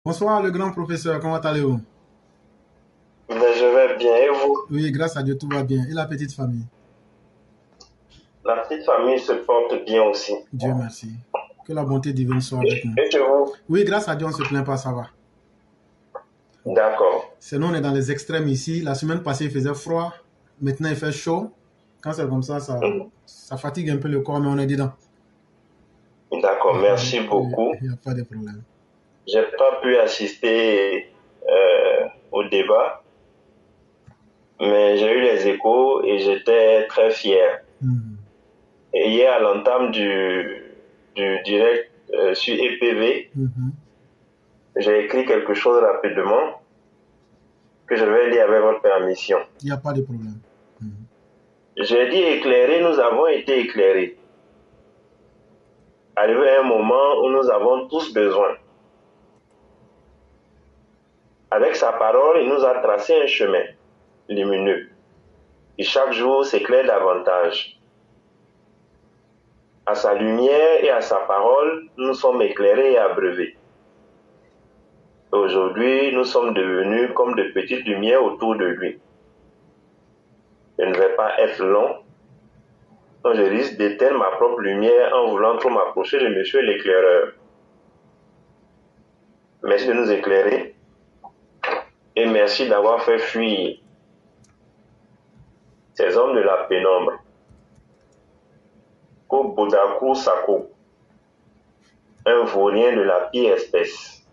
Bonsoir, le grand professeur, comment allez-vous? Mais je vais bien, et vous? Oui, grâce à Dieu, tout va bien. Et la petite famille? La petite famille se porte bien aussi. Dieu merci. Que la bonté divine soit avec nous. Et chez vous? Oui, grâce à Dieu, on ne se plaint pas, ça va. D'accord, Sinon, on est dans les extrêmes ici. La semaine passée, il faisait froid. Maintenant, il fait chaud. Quand c'est comme ça fatigue un peu le corps, mais on est dedans. d'accord, merci Il beaucoup. n'y a pas de problème. J'ai pas pu assister au débat, mais j'ai eu les échos et j'étais très fier. Hmm. Et hier, à l'entame du direct sur EPV, Mhm. j'ai écrit quelque chose rapidement que je vais lire avec votre permission. Il n'y a pas de problème. Mhm. J'ai dit éclairer, nous avons été éclairés. Arrivé à un moment où nous avons tous besoin. Avec sa parole, il nous a tracé un chemin lumineux. Et chaque jour s'éclaire davantage. À sa lumière et à sa parole, nous sommes éclairés et abreuvés. Aujourd'hui, nous sommes devenus comme de petites lumières autour de lui. Je ne vais pas être long, donc je risque d'éteindre ma propre lumière en voulant trop m'approcher de Monsieur l'éclaireur. Merci de nous éclairer et merci d'avoir fait fuir ces hommes de la pénombre. Ko Bodaku Sako, un vaurien de la pire espèce.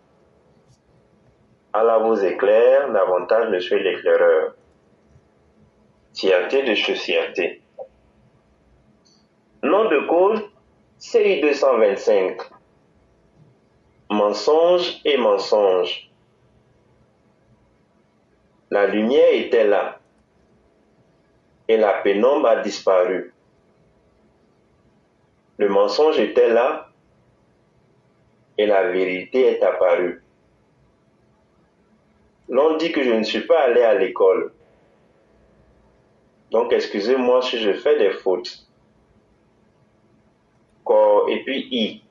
Allah vous éclaire davantage, monsieur l'éclaireur. Fierté de fierté. Nom de cause, CI 225. Mensonge et mensonge. La lumière était là et la pénombre a disparu. Le mensonge était là et la vérité est apparue. L'on dit que je ne suis pas allé à l'école. Donc excusez-moi si je fais des fautes. Et puis I.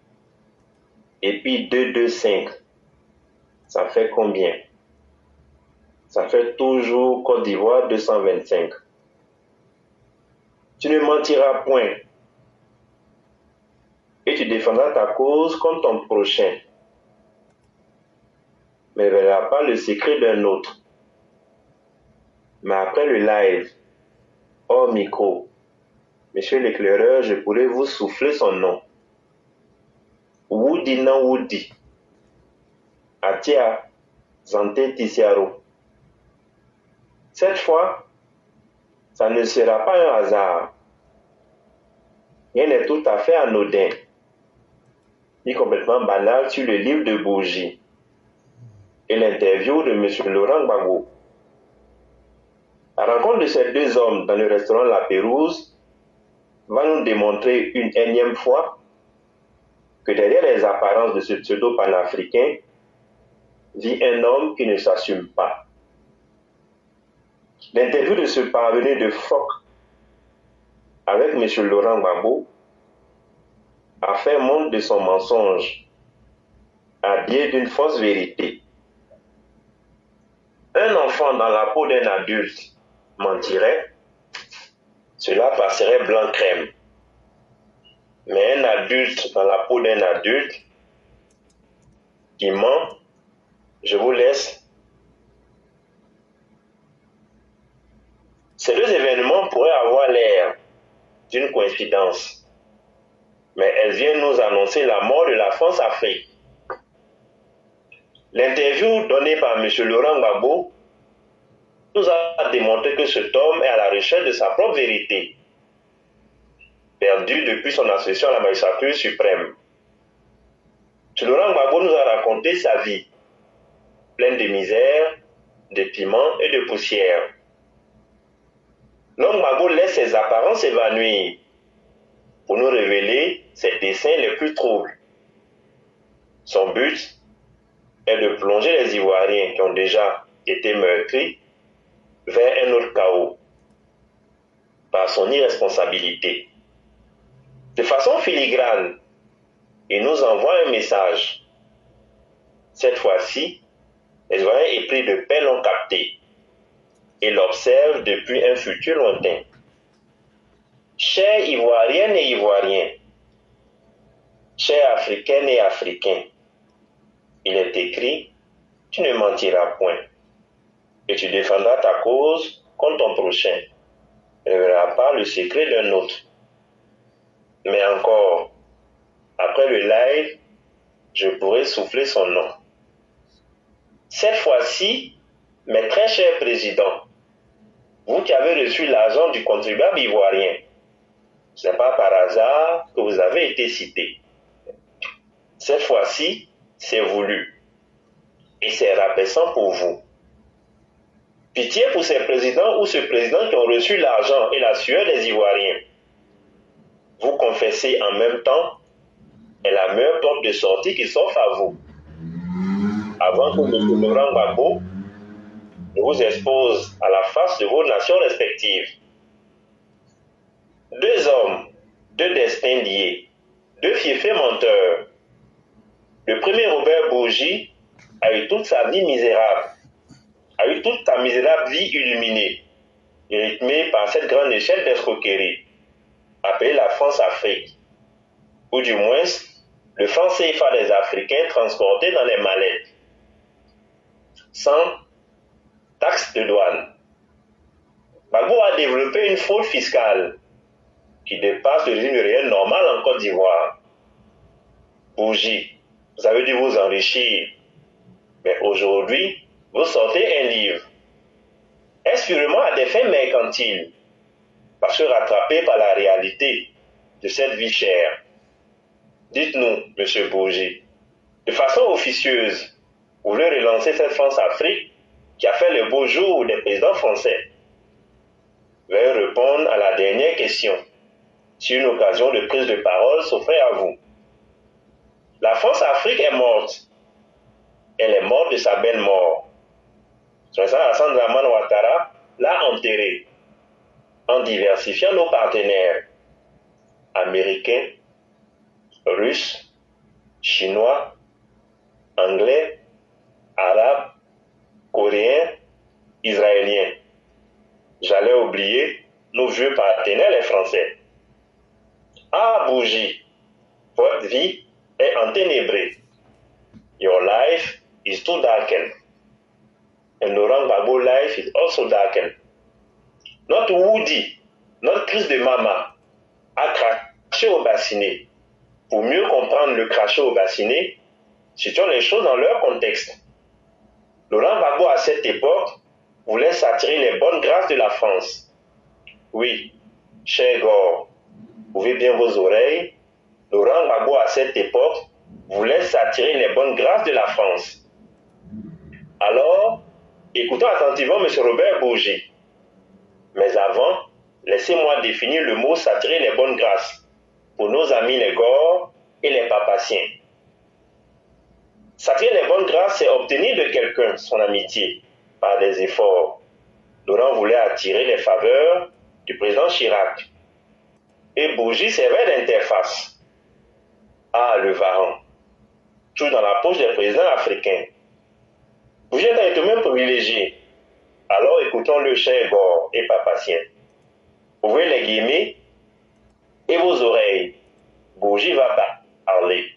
Et puis 225. Ça fait combien? Ça fait toujours Côte d'Ivoire 225. Tu ne mentiras point. Et tu défendras ta cause comme ton prochain. Mais ne verras pas le secret d'un autre. Mais après le live, hors micro, monsieur l'éclaireur, je pourrais vous souffler son nom. Woody non Woody. Atia Zante Tisiaro. Cette fois, ça ne sera pas un hasard. Rien n'est tout à fait anodin, ni complètement banal sur le livre de Bourgie et l'interview de M. Laurent Gbagbo. La rencontre de ces deux hommes dans le restaurant La Pérouse va nous démontrer une énième fois que derrière les apparences de ce pseudo-panafricain vit un homme qui ne s'assume pas. L'interview de ce parvenu de phoque avec M. Laurent Gbagbo a fait montre de son mensonge, habillé d'une fausse vérité. Un enfant dans la peau d'un adulte mentirait, cela passerait blanc crème. Mais un adulte dans la peau d'un adulte qui ment, je vous laisse. Ces deux événements pourraient avoir l'air d'une coïncidence, mais elles viennent nous annoncer la mort de la France-Afrique. L'interview donnée par M. Laurent Gbagbo nous a démontré que cet homme est à la recherche de sa propre vérité, perdue depuis son accession à la magistrature suprême. M. Laurent Gbagbo nous a raconté sa vie, pleine de misère, de piment et de poussière. L'homme Gbagbo laisse ses apparences s'évanouir pour nous révéler ses desseins les plus troubles. Son but est de plonger les Ivoiriens qui ont déjà été meurtris vers un autre chaos par son irresponsabilité. De façon filigrane, il nous envoie un message. Cette fois-ci, les Ivoiriens épris de paix l'ont capté et l'observent depuis un futur lointain. Chers Ivoiriennes et Ivoiriens, chers Africaines et Africains, il est écrit, tu ne mentiras point et tu défendras ta cause contre ton prochain. Tu ne verras pas le secret d'un autre. Mais encore, après le live, je pourrai souffler son nom. Cette fois-ci, mes très chers présidents, vous qui avez reçu l'argent du contribuable ivoirien, ce n'est pas par hasard que vous avez été cités. Cette fois-ci, c'est voulu. Et c'est rabaissant pour vous. Pitié pour ces présidents ou ce président qui ont reçu l'argent et la sueur des Ivoiriens. Vous confessez en même temps est la meilleure porte de sortie qui s'offre à vous. Avant que M. Laurent Gbagbo ne vous expose à la face de vos nations respectives. Deux hommes, deux destins liés, deux fiefés menteurs. Le premier, Robert Bourgi, a eu toute sa vie misérable, a eu toute sa misérable vie illuminée, rythmée par cette grande échelle d'escroquerie, appelée la France-Afrique, ou du moins le franc CFA des Africains transportés dans les mallettes, sans taxe de douane. Gbagbo a développé une fraude fiscale qui dépasse le régime réel normal en Côte d'Ivoire. Bourgi, vous avez dû vous enrichir, mais aujourd'hui, vous sortez un livre. Est-ce purement à des fins mercantiles, parce que rattrapé par la réalité de cette vie chère? Dites-nous, M. Bourgi, de façon officieuse, vous voulez relancer cette France-Afrique qui a fait le beau jour des présidents français? Veuillez répondre à la dernière question, si une occasion de prise de parole s'offrait à vous. La France-Afrique est morte. Elle est morte de sa belle mort. Son Alassane Dramane Ouattara l'a enterrée en diversifiant nos partenaires américains, russes, chinois, anglais, arabes, coréens, israéliens. J'allais oublier nos vieux partenaires les Français. Ah, Bourgi, votre vie est enténébrée. Your life is too darkened. And Laurent Gbagbo's life is also darkened. Notre Woody, notre Chris de Mama, a craché au bassinet. Pour mieux comprendre le crachet au bassinet, situons les choses dans leur contexte. Laurent Gbagbo, à cette époque, voulait s'attirer les bonnes grâces de la France. Oui, cher Gore, ouvrez bien vos oreilles. Laurent Gbagbo, à cette époque, voulait s'attirer les bonnes grâces de la France. Alors, écoutons attentivement M. Robert Bourgi. Mais avant, laissez-moi définir le mot s'attirer les bonnes grâces pour nos amis les Gore et les Papassiens. S'attirer les bonnes grâces, c'est obtenir de quelqu'un son amitié par des efforts. Laurent voulait attirer les faveurs du président Chirac. Et Bourgi servait d'interface. Ah, le varan. Tout dans la poche des présidents africains. Bourgi est un être humain privilégié. Alors écoutons-le, cher Gore et Papassien. Ouvrez les guillemets et vos oreilles. Bourgi va parler.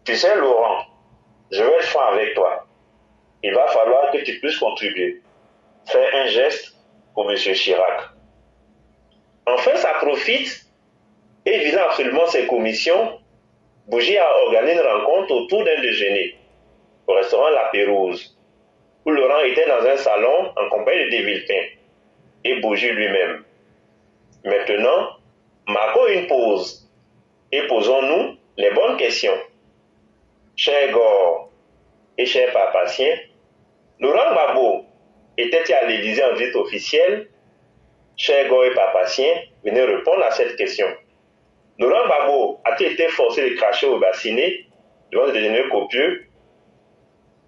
Tu sais, Laurent, je vais être franc avec toi. Il va falloir que tu puisses contribuer. Fais un geste pour M. Chirac. Enfin, ça profite et visant absolument ses commissions, Bourgi a organisé une rencontre autour d'un déjeuner au restaurant La Pérouse, où Laurent était dans un salon en compagnie de Desvillepin et Bourgi lui-même. Maintenant, marquons une pause et posons-nous les bonnes questions. Cher Gore et cher Papassien, Laurent Gbagbo était-il à l'Élysée en visite officielle? Cher Gore et Papassien, venez répondre à cette question. Laurent Gbagbo a-t-il été forcé de cracher au bassinet devant le déjeuner copieux?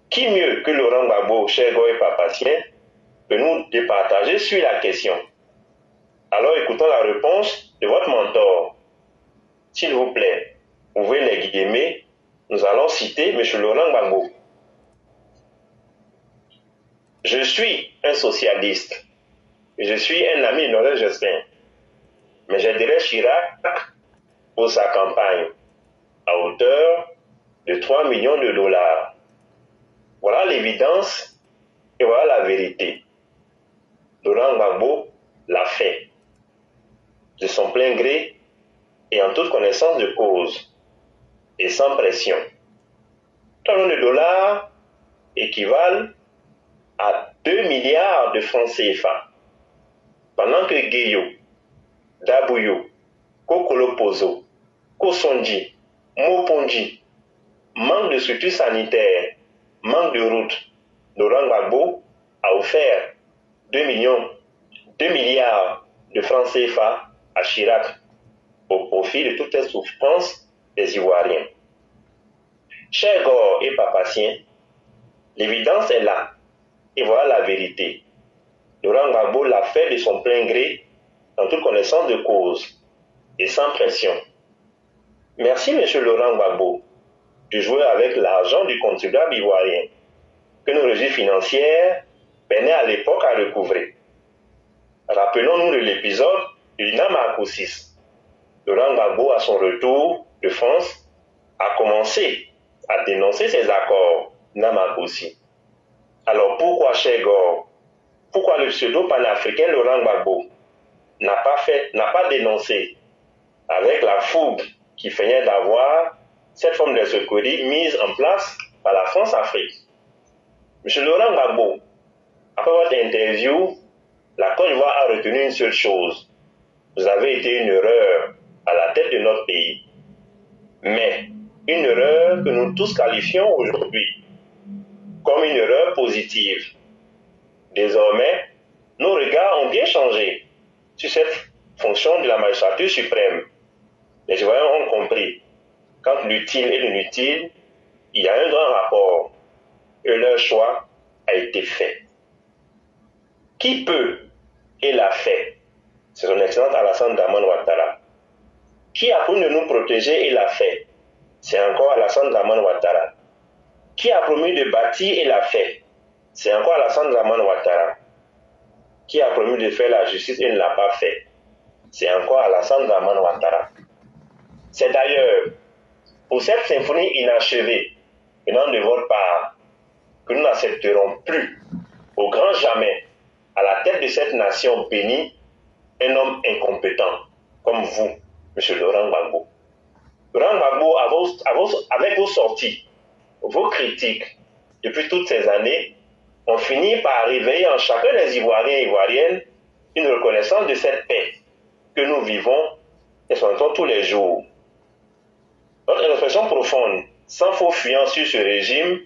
Qui mieux que Laurent Gbagbo, cher Gore et Papassien, peut nous départager sur la question? Alors écoutons la réponse de votre mentor. S'il vous plaît, ouvrez les guillemets, nous allons citer M. Laurent Gbagbo. Je suis un socialiste. Je suis un ami de Noël Jospin. Mais j'aiderai Chirac pour sa campagne à hauteur de 3 millions de dollars. Voilà l'évidence et voilà la vérité. Laurent Gbagbo l'a fait de son plein gré et en toute connaissance de cause et sans pression. 3 millions de dollars équivalent à 2 milliards de francs CFA. Pendant que Gueyo, Dabouyo, Kokolopozo, Kosonji, Moponji manquent de structures sanitaires, manquent de routes, Laurent Gbagbo a offert 2 milliards de francs CFA à Chirac au profit de toutes les souffrances des Ivoiriens. Chers Gore et Papassien, l'évidence est là, et voilà la vérité. Laurent Gbagbo l'a fait de son plein gré, en toute connaissance de cause, et sans pression. Merci, M. Laurent Gbagbo, de jouer avec l'argent du contribuable ivoirien, que nos régies financières peinaient à l'époque à recouvrer. Rappelons-nous de l'épisode du Namakosis. Laurent Gbagbo, à son retour de France, a commencé à dénoncer ces accords Namakosi. Alors pourquoi, cher Gore, pourquoi le pseudo-panafricain Laurent Gbagbo n'a pas dénoncé avec la fougue qui feignait d'avoir cette forme d'escroquerie mise en place par la France-Afrique? M. Laurent Gbagbo, après votre interview, la Côte d'Ivoire a retenu une seule chose. Vous avez été une erreur à la tête de notre pays. Mais une erreur que nous tous qualifions aujourd'hui comme une erreur positive. Désormais, nos regards ont bien changé sur cette fonction de la magistrature suprême. Les Ivoiriens ont compris qu'entre l'utile et l'inutile, il y a un grand rapport et leur choix a été fait. Qui peut et l'a fait? C'est son Excellence Alassane Dramane Ouattara. Qui a promis de nous protéger et l'a fait? C'est encore Alassane Dramane Ouattara. Qui a promis de bâtir et l'a fait? C'est encore Alassane Dramane Ouattara. Qui a promis de faire la justice et ne l'a pas fait? C'est encore Alassane Dramane Ouattara. C'est d'ailleurs pour cette symphonie inachevée venant de votre part que nous n'accepterons plus, au grand jamais, à la tête de cette nation bénie, un homme incompétent comme vous, M. Laurent Gbagbo. Laurent Gbagbo, avec vos sorties, vos critiques, depuis toutes ces années, on finit par réveiller en chacun des Ivoiriens et Ivoiriennes une reconnaissance de cette paix que nous vivons et sentons tous les jours. Notre réflexion profonde, sans faux fuyant sur ce régime,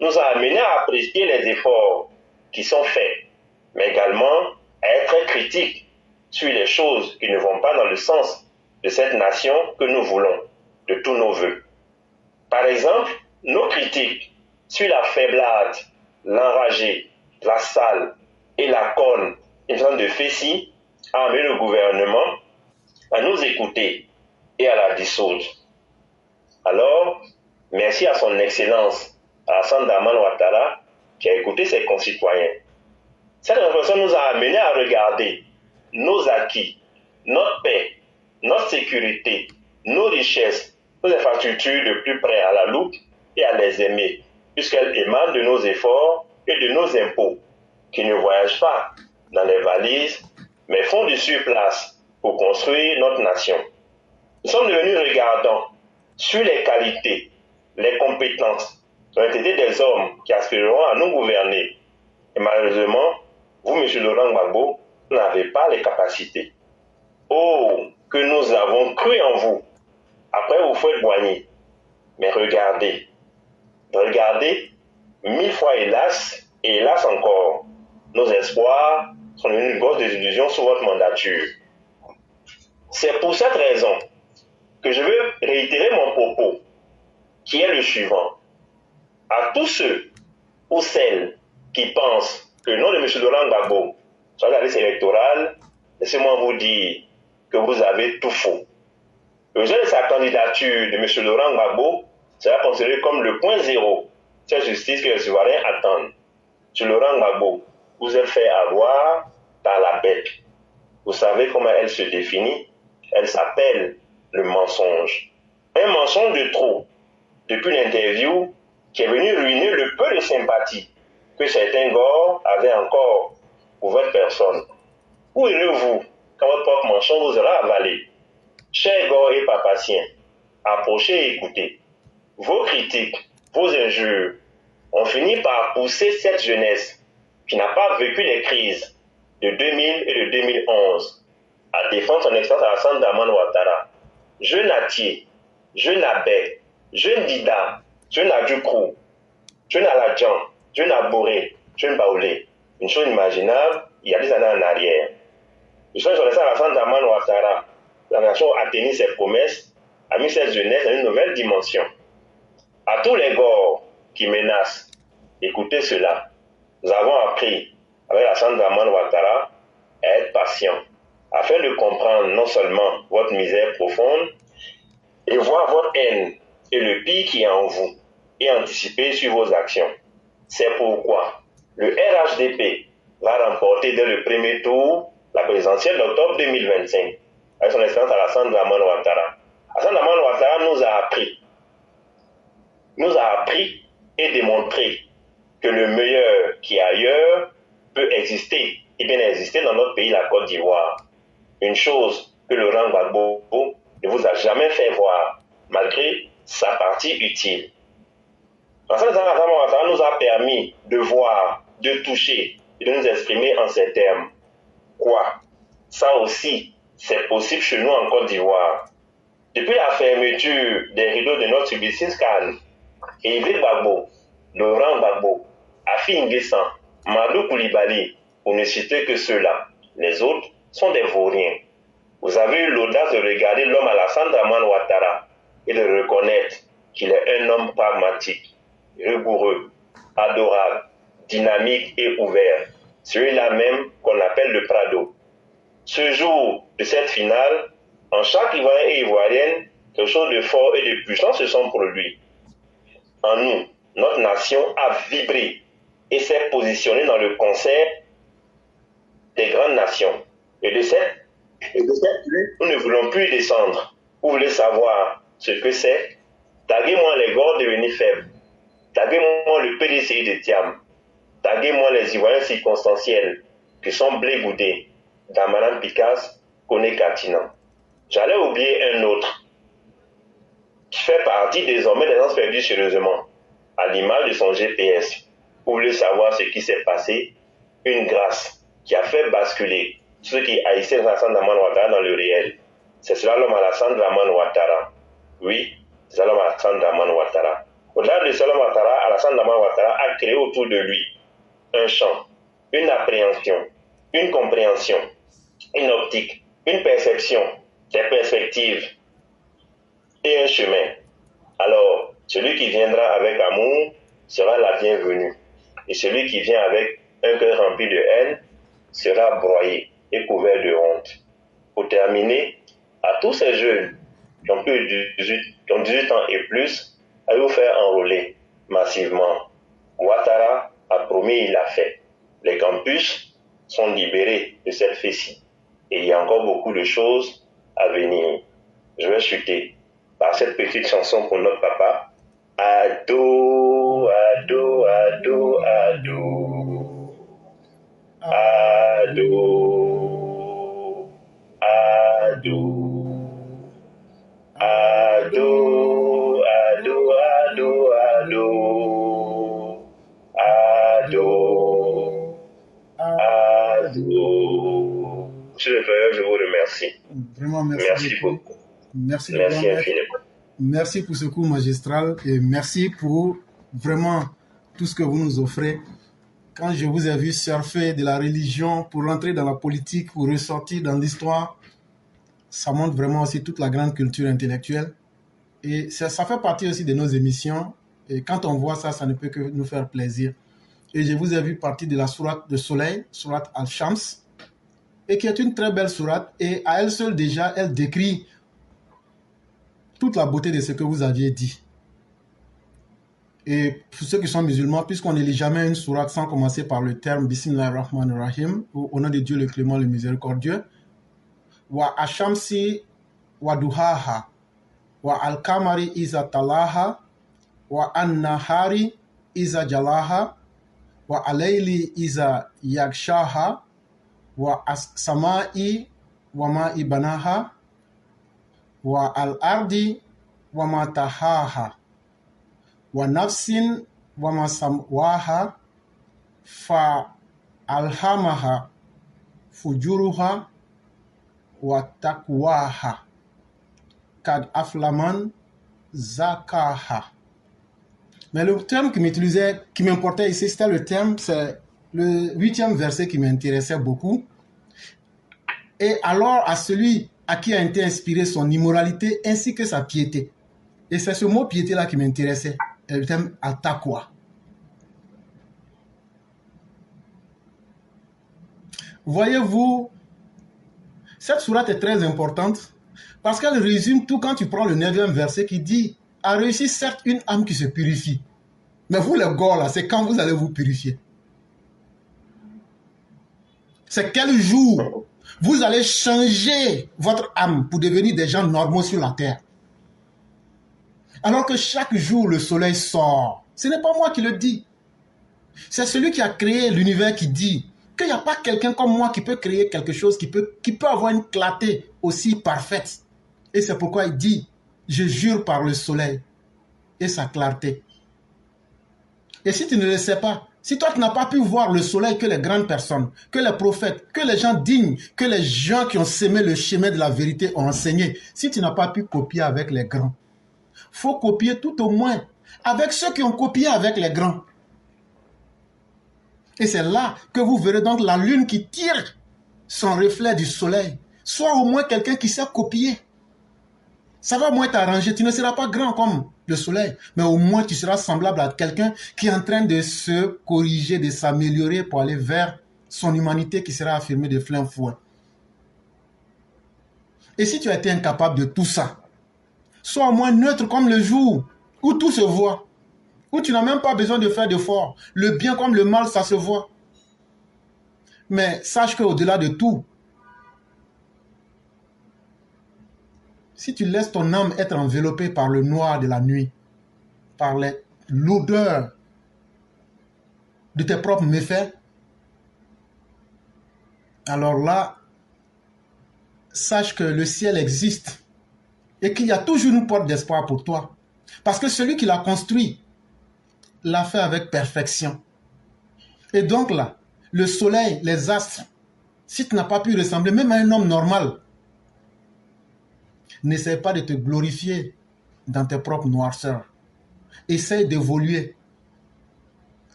nous a amenés à apprécier les efforts qui sont faits, mais également à être très critiques sur les choses qui ne vont pas dans le sens de cette nation que nous voulons, de tous nos voeux. Par exemple, nos critiques sur la faiblade, l'enragé, la salle et la conne, une sorte de fessie, a amené le gouvernement à nous écouter et à la dissoudre. Alors, merci à son Excellence Alassane Dramane Ouattara qui a écouté ses concitoyens. Cette réflexion nous a amené à regarder nos acquis, notre paix, notre sécurité, nos richesses, nos infrastructures de plus près à la loupe et à les aimer, puisqu'elles émanent de nos efforts et de nos impôts, qui ne voyagent pas dans les valises, mais font du surplace pour construire notre nation. Nous sommes devenus regardants sur les qualités, les compétences, l'honnêteté des hommes qui aspireront à nous gouverner. Et malheureusement, vous, M. Laurent Gbagbo, n'avez pas les capacités. Oh, que nous avons cru en vous, après vous faites boigner. Mais regardez, 1000 fois hélas, et hélas encore, nos espoirs sont devenus une grosse désillusion sous votre mandature. C'est pour cette raison que je veux réitérer mon propos, qui est le suivant. À tous ceux ou celles qui pensent que le nom de M. Laurent Gbagbo sur la liste électorale, laissez-moi vous dire que vous avez tout faux. Le rejet de sa candidature de M. Laurent Gbagbo sera considéré comme le point zéro de cette justice que les Ivoiriens attendent. sur Laurent Gbagbo, vous êtes fait avoir par la bête. Vous savez comment elle se définit? Elle s'appelle le mensonge. Un mensonge de trop. Depuis l'interview qui est venu ruiner le peu de sympathie que certains gars avaient encore pour votre personne. Où irez-vous quand votre propre mensonge vous aura avalé? Chers gars et papaciens, approchez et écoutez. Vos critiques, vos injures ont fini par pousser cette jeunesse qui n'a pas vécu les crises de 2000 et de 2011 à défendre son excellence Alassane Dramane Ouattara. Jeune Atier, jeune Abé, jeune Dida, jeune Adjoukrou, jeune Aladjan, jeune Aboré, jeune Baoulé. Une chose inimaginable, il y a des années en arrière. Le jeune Alassane Dramane Ouattara, la nation a tenu ses promesses, a mis cette jeunesse dans une nouvelle dimension. À tous les gars qui menacent, écoutez cela. Nous avons appris avec Alassane Dramane Ouattara à être patient, afin de comprendre non seulement votre misère profonde, et voir votre haine et le pire qui est en vous, et anticiper sur vos actions. C'est pourquoi le RHDP va remporter dès le premier tour la présidentielle d'octobre 2025 avec son excellence Alassane Dramane Ouattara. Alassane Dramane Ouattara nous a appris et démontré que le meilleur qui est ailleurs peut exister et bien exister dans notre pays, la Côte d'Ivoire. Une chose que Laurent Gbagbo ne vous a jamais fait voir, malgré sa partie utile. Alassane Dramane Ouattara nous a permis de voir, de toucher et de nous exprimer en ces termes. Quoi? Ça aussi, c'est possible chez nous en Côte d'Ivoire. Depuis la fermeture des rideaux de notre subsistance calme, Yves Gbagbo, Laurent Gbagbo, Afi N'Guessan, Madou Koulibaly, pour ne citer que ceux-là. Les autres sont des vauriens. Vous avez eu l'audace de regarder l'homme Alassane Dramane Ouattara et de reconnaître qu'il est un homme pragmatique, rigoureux, adorable, dynamique et ouvert. Celui-là même qu'on appelle le Prado. Ce jour de cette finale, en chaque Ivoirien et Ivoirienne, quelque chose de fort et de puissant se sont produits. En nous, notre nation a vibré et s'est positionnée dans le concert des grandes nations. Et de cette lutte, nous ne voulons plus descendre. Vous voulez savoir ce que c'est? Taguez-moi les gars devenus faibles. Taguez-moi le PDCI de Thiam. Taguez-moi les Ivoiriens circonstanciels qui sont Blé-Goudé, Damanan Picasse, Koné Katinan. J'allais oublier un autre qui fait partie désormais des gens perdus sérieusement, à l'image de son GPS. Vous voulez savoir ce qui s'est passé? Une grâce qui a fait basculer ceux qui haïssaient Alassane Dramane Ouattara dans le réel. C'est cela l'homme Alassane Dramane Ouattara. Oui, c'est cela l'homme Alassane Dramane Ouattara. Au-delà de cela, Alassane Dramane Ouattara a créé autour de lui un champ, une appréhension, une compréhension, une optique, une perception, des perspectives et un chemin. Alors, celui qui viendra avec amour sera la bienvenue. Et celui qui vient avec un cœur rempli de haine sera broyé et couvert de honte. Pour terminer, à tous ces jeunes qui ont plus de 18 ans et plus, à vous faire enrôler massivement. Ouattara a promis, il l'a fait. Les campus sont libérés de cette fessée. Et il y a encore beaucoup de choses à venir. Je vais chuter par cette petite chanson pour notre papa. Ado, ado, ado, ado. Ado, ado. Ado, ado, ado, ado. Ado, ado. Monsieur le Père, je vous remercie. Vraiment, merci beaucoup. Merci infiniment. Merci pour ce cours magistral et merci pour vraiment tout ce que vous nous offrez. Quand je vous ai vu surfer de la religion pour rentrer dans la politique, pour ressortir dans l'histoire, ça montre vraiment aussi toute la grande culture intellectuelle. Et ça fait partie aussi de nos émissions. Et quand on voit ça, ça ne peut que nous faire plaisir. Et je vous ai vu partie de la sourate de Soleil, sourate Al-Shams, et qui est une très belle sourate. Et à elle seule déjà, elle décrit toute la beauté de ce que vous aviez dit. Et pour ceux qui sont musulmans, puisqu'on ne lit jamais une sourate sans commencer par le terme Bismillahir-Rahmanir-Rahim, au nom de Dieu le clément, le miséricordieux, wa ashamsi wa duhaha, wa al-kamari iza talaha, wa an-nahari iza jalaha, wa alayli iza yagshaha, wa as-samai wa ma ibanaha, wa al-ardi wa ma tahaha, wa nafsin wa ma samwaha, fa alhamaha fujuruha wa taqwaha, kad aflaman zakaha. Mais le terme qui m'importait ici, c'était le terme, c'est le 8e verset qui m'intéressait beaucoup. Et alors à celui à qui a été inspiré son immoralité ainsi que sa piété. Et c'est ce mot piété-là qui m'intéressait, le terme al-taqwa. Voyez-vous, cette sourate est très importante parce qu'elle résume tout quand tu prends le 9e verset qui dit « A réussi certes une âme qui se purifie. » Mais vous les gars là, c'est quand vous allez vous purifier? C'est quel jour vous allez changer votre âme pour devenir des gens normaux sur la terre? Alors que chaque jour le soleil sort. Ce n'est pas moi qui le dis. C'est celui qui a créé l'univers qui dit qu'il n'y a pas quelqu'un comme moi qui peut créer quelque chose qui peut avoir une clarté aussi parfaite. Et c'est pourquoi il dit, je jure par le soleil et sa clarté. Et si tu ne le sais pas, si toi tu n'as pas pu voir le soleil que les grandes personnes, que les prophètes, que les gens dignes, que les gens qui ont semé le chemin de la vérité ont enseigné, si tu n'as pas pu copier avec les grands, faut copier tout au moins avec ceux qui ont copié avec les grands. Et c'est là que vous verrez donc la lune qui tire son reflet du soleil. Soit au moins quelqu'un qui sait copier. Ça va au moins t'arranger. Tu ne seras pas grand comme le soleil, mais au moins tu seras semblable à quelqu'un qui est en train de se corriger, de s'améliorer pour aller vers son humanité qui sera affirmée de plein fouet. Et si tu as été incapable de tout ça, sois au moins neutre comme le jour où tout se voit. Où tu n'as même pas besoin de faire d'efforts. Le bien comme le mal, ça se voit. Mais sache qu'au-delà de tout, si tu laisses ton âme être enveloppée par le noir de la nuit, par l'odeur de tes propres méfaits, alors là, sache que le ciel existe et qu'il y a toujours une porte d'espoir pour toi. Parce que celui qui l'a construit, l'a fait avec perfection. Et donc là, le soleil, les astres, si tu n'as pas pu ressembler même à un homme normal, n'essaie pas de te glorifier dans tes propres noirceurs. Essaie d'évoluer.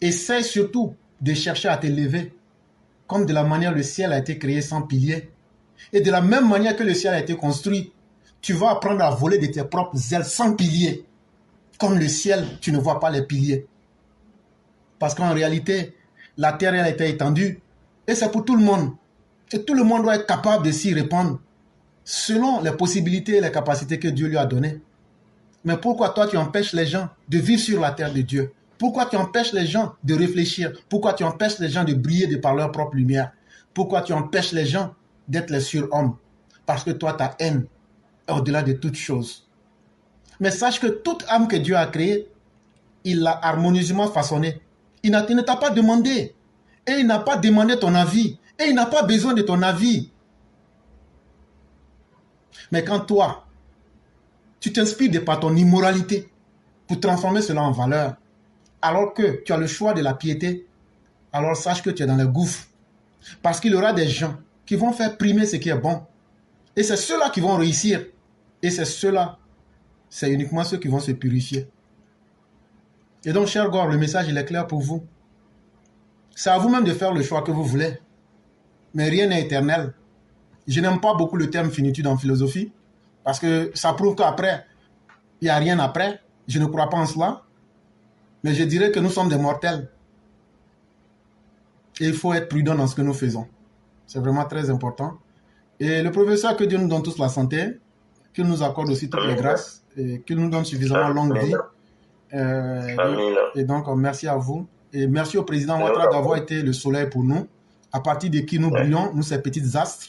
Essaie surtout de chercher à t'élever, comme de la manière le ciel a été créé sans piliers. Et de la même manière que le ciel a été construit, tu vas apprendre à voler de tes propres ailes sans piliers. Comme le ciel, tu ne vois pas les piliers. Parce qu'en réalité, la terre elle a été étendue et c'est pour tout le monde. Et tout le monde doit être capable de s'y répandre selon les possibilités et les capacités que Dieu lui a données. Mais pourquoi toi tu empêches les gens de vivre sur la terre de Dieu? Pourquoi tu empêches les gens de réfléchir? Pourquoi tu empêches les gens de briller de par leur propre lumière? Pourquoi tu empêches les gens d'être les surhommes? Parce que toi ta haine est au-delà de toute chose. Mais sache que toute âme que Dieu a créée, il l'a harmonieusement façonnée. Il ne t'a pas demandé. Et il n'a pas demandé ton avis. Et il n'a pas besoin de ton avis. Mais quand toi, tu t'inspires de par ton immoralité pour transformer cela en valeur, alors que tu as le choix de la piété, alors sache que tu es dans le gouffre. Parce qu'il y aura des gens qui vont faire primer ce qui est bon. Et c'est ceux-là qui vont réussir. Et c'est ceux-là, c'est uniquement ceux qui vont se purifier. Et donc, cher Gore, le message il est clair pour vous. C'est à vous-même de faire le choix que vous voulez. Mais rien n'est éternel. Je n'aime pas beaucoup le terme finitude en philosophie, parce que ça prouve qu'après, il n'y a rien après. Je ne crois pas en cela. Mais je dirais que nous sommes des mortels. Et il faut être prudent dans ce que nous faisons. C'est vraiment très important. Et le professeur, que Dieu nous donne tous la santé, qu'il nous accorde aussi toutes les grâces, et qu'il nous donne suffisamment longue vie, Amin. Et donc, merci à vous. Et merci au président Ouattara d'avoir été le soleil pour nous, à partir de qui nous brillons, nous ces petites astres.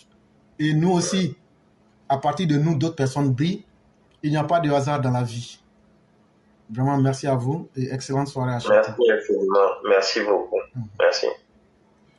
Et nous aussi, à partir de nous, d'autres personnes brillent. Il n'y a pas de hasard dans la vie. Vraiment, merci à vous et excellente soirée à chacun. Merci infiniment. Merci beaucoup. Merci.